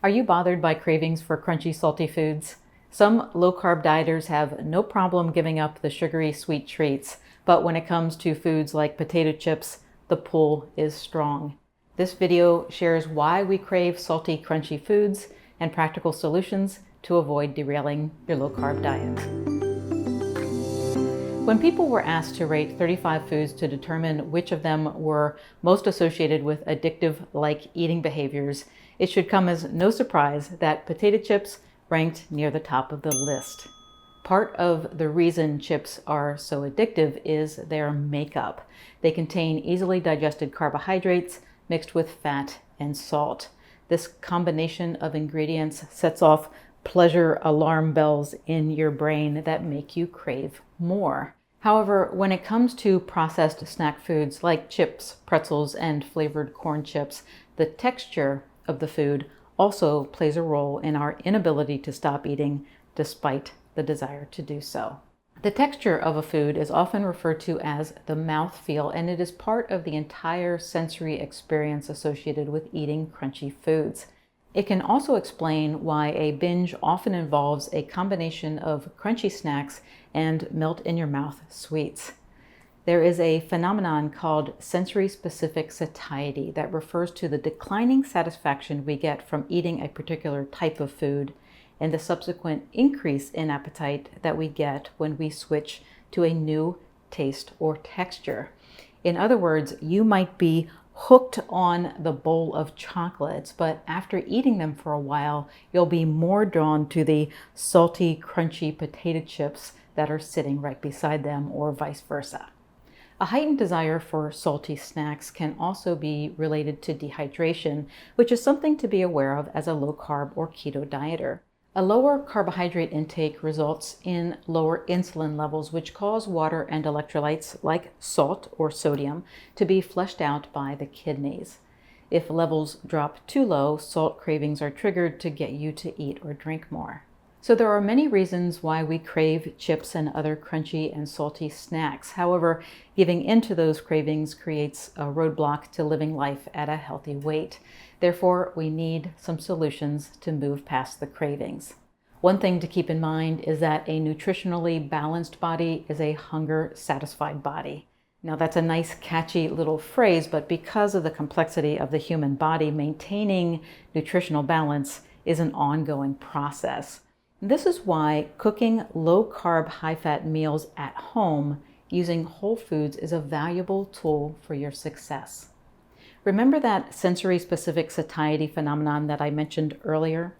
Are you bothered by cravings for crunchy, salty foods? Some low-carb dieters have no problem giving up the sugary, sweet treats, but when it comes to foods like potato chips, the pull is strong. This video shares why we crave salty, crunchy foods and practical solutions to avoid derailing your low-carb diet. When people were asked to rate 35 foods to determine which of them were most associated with addictive-like eating behaviors, it should come as no surprise that potato chips ranked near the top of the list. Part of the reason chips are so addictive is their makeup. They contain easily digested carbohydrates mixed with fat and salt. This combination of ingredients sets off pleasure alarm bells in your brain that make you crave more. However, when it comes to processed snack foods like chips, pretzels, and flavored corn chips, the texture of the food also plays a role in our inability to stop eating despite the desire to do so. The texture of a food is often referred to as the mouthfeel, and it is part of the entire sensory experience associated with eating crunchy foods. It can also explain why a binge often involves a combination of crunchy snacks and melt-in-your-mouth sweets. There is a phenomenon called sensory-specific satiety that refers to the declining satisfaction we get from eating a particular type of food and the subsequent increase in appetite that we get when we switch to a new taste or texture. In other words, you might be hooked on the bowl of chocolates, but after eating them for a while, you'll be more drawn to the salty, crunchy potato chips that are sitting right beside them, or vice versa. A heightened desire for salty snacks can also be related to dehydration, which is something to be aware of as a low-carb or keto dieter. A lower carbohydrate intake results in lower insulin levels, which cause water and electrolytes like salt or sodium to be flushed out by the kidneys. If levels drop too low, salt cravings are triggered to get you to eat or drink more. So there are many reasons why we crave chips and other crunchy and salty snacks. However, giving into those cravings creates a roadblock to living life at a healthy weight. Therefore, we need some solutions to move past the cravings. One thing to keep in mind is that a nutritionally balanced body is a hunger-satisfied body. Now, that's a nice, catchy little phrase, but because of the complexity of the human body, maintaining nutritional balance is an ongoing process. This is why cooking low-carb, high-fat meals at home using whole foods is a valuable tool for your success. Remember that sensory-specific satiety phenomenon that I mentioned earlier?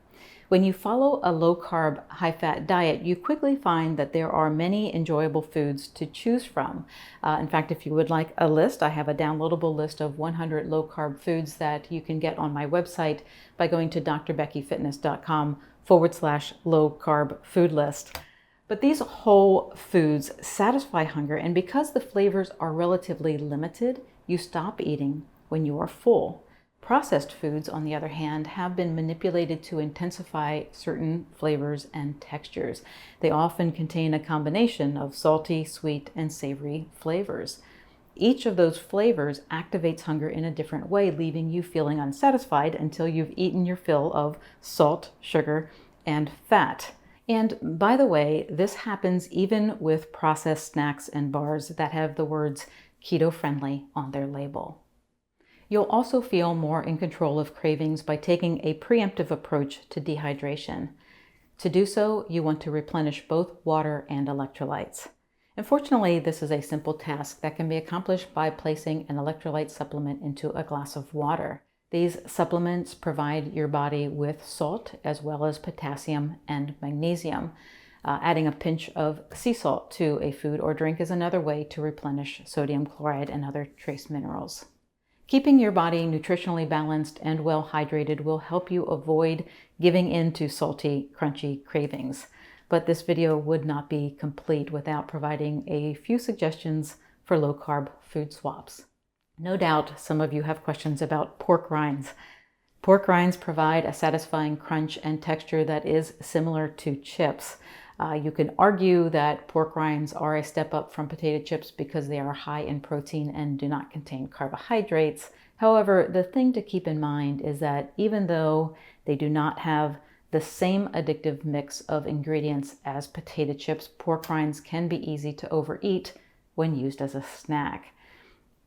When you follow a low-carb, high-fat diet, you quickly find that there are many enjoyable foods to choose from. In fact, if you would like a list, I have a downloadable list of 100 low-carb foods that you can get on my website by going to drbeckyfitness.com/low-carb food list. But these whole foods satisfy hunger, and because the flavors are relatively limited, you stop eating when you are full. Processed foods, on the other hand, have been manipulated to intensify certain flavors and textures. They often contain a combination of salty, sweet, and savory flavors. Each of those flavors activates hunger in a different way, leaving you feeling unsatisfied until you've eaten your fill of salt, sugar, and fat. And by the way, this happens even with processed snacks and bars that have the words keto-friendly on their label. You'll also feel more in control of cravings by taking a preemptive approach to dehydration. To do so, you want to replenish both water and electrolytes. Unfortunately, this is a simple task that can be accomplished by placing an electrolyte supplement into a glass of water. These supplements provide your body with salt as well as potassium and magnesium. Adding a pinch of sea salt to a food or drink is another way to replenish sodium chloride and other trace minerals. Keeping your body nutritionally balanced and well hydrated will help you avoid giving in to salty, crunchy cravings. But this video would not be complete without providing a few suggestions for low-carb food swaps. No doubt some of you have questions about pork rinds. Pork rinds provide a satisfying crunch and texture that is similar to chips. You can argue that pork rinds are a step up from potato chips because they are high in protein and do not contain carbohydrates. However, the thing to keep in mind is that even though They do not have the same addictive mix of ingredients as potato chips. Pork rinds can be easy to overeat when used as a snack.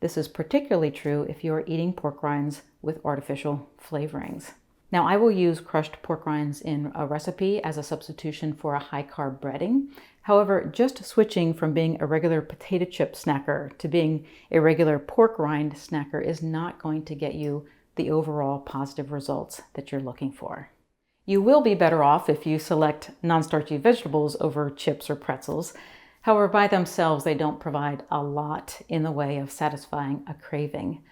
This is particularly true if you are eating pork rinds with artificial flavorings. Now, I will use crushed pork rinds in a recipe as a substitution for a high-carb breading. However, just switching from being a regular potato chip snacker to being a regular pork rind snacker is not going to get you the overall positive results that you're looking for. You will be better off if you select non-starchy vegetables over chips or pretzels. However, by themselves, they don't provide a lot in the way of satisfying a craving.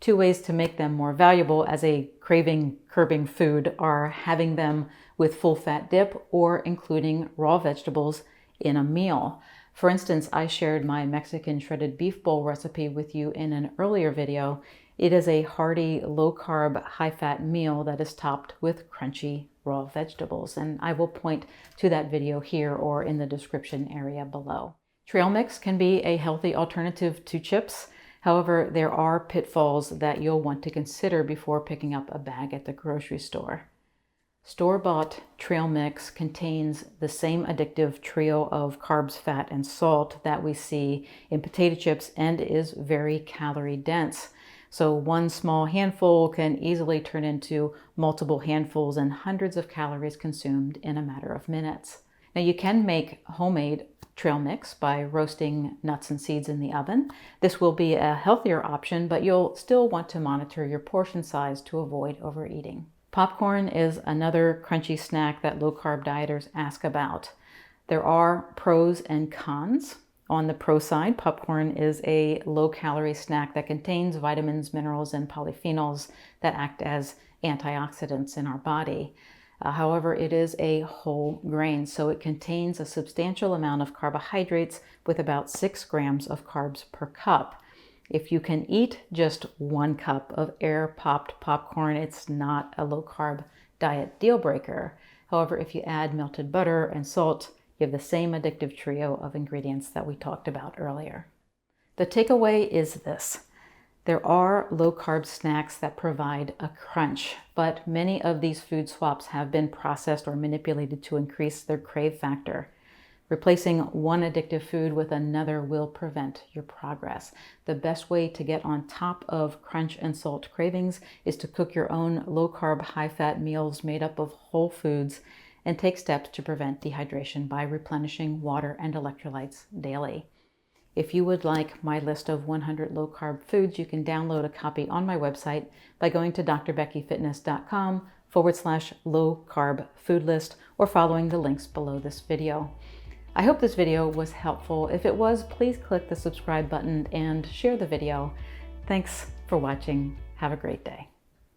Two ways to make them more valuable as a craving-curbing food are having them with full-fat dip or including raw vegetables in a meal. For instance, I shared my Mexican shredded beef bowl recipe with you in an earlier video. It is a hearty, low-carb, high-fat meal that is topped with crunchy raw vegetables, and I will point to that video here or in the description area below. Trail mix can be a healthy alternative to chips. However, there are pitfalls that you'll want to consider before picking up a bag at the grocery store. Store-bought trail mix contains the same addictive trio of carbs, fat, and salt that we see in potato chips and is very calorie dense. So one small handful can easily turn into multiple handfuls and hundreds of calories consumed in a matter of minutes. Now, you can make homemade trail mix by roasting nuts and seeds in the oven. This will be a healthier option, but you'll still want to monitor your portion size to avoid overeating. Popcorn is another crunchy snack that low-carb dieters ask about. There are pros and cons. On the pro side, popcorn is a low-calorie snack that contains vitamins, minerals, and polyphenols that act as antioxidants in our body. However, it is a whole grain, so it contains a substantial amount of carbohydrates with about 6 grams of carbs per cup. If you can eat just 1 cup of air-popped popcorn, it's not a low-carb diet deal breaker. However, if you add melted butter and salt, you have the same addictive trio of ingredients that we talked about earlier. The takeaway is this. There are low-carb snacks that provide a crunch, but many of these food swaps have been processed or manipulated to increase their crave factor. Replacing one addictive food with another will prevent your progress. The best way to get on top of crunch and salt cravings is to cook your own low-carb, high-fat meals made up of whole foods and take steps to prevent dehydration by replenishing water and electrolytes daily. If you would like my list of 100 low-carb foods, you can download a copy on my website by going to drbeckyfitness.com/low-carb food list or following the links below this video. I hope this video was helpful. If it was, please click the subscribe button and share the video. Thanks for watching. Have a great day.